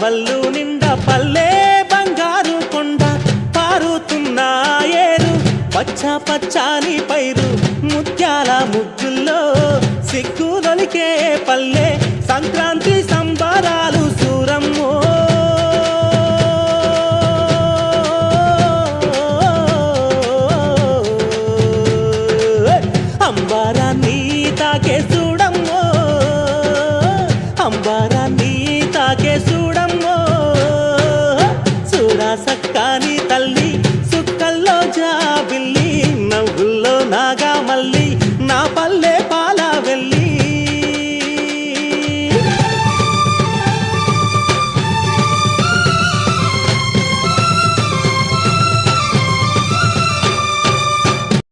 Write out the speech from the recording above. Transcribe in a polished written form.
వల్లు నిండా పల్లె బంగారు కొండ పారుతున్న ఏరు పచ్చ పచ్చాని పైరు ముత్యాల ముగ్గుల్లో సిగ్గులొలికే పల్లె సంక్రాంతి సంబరాలు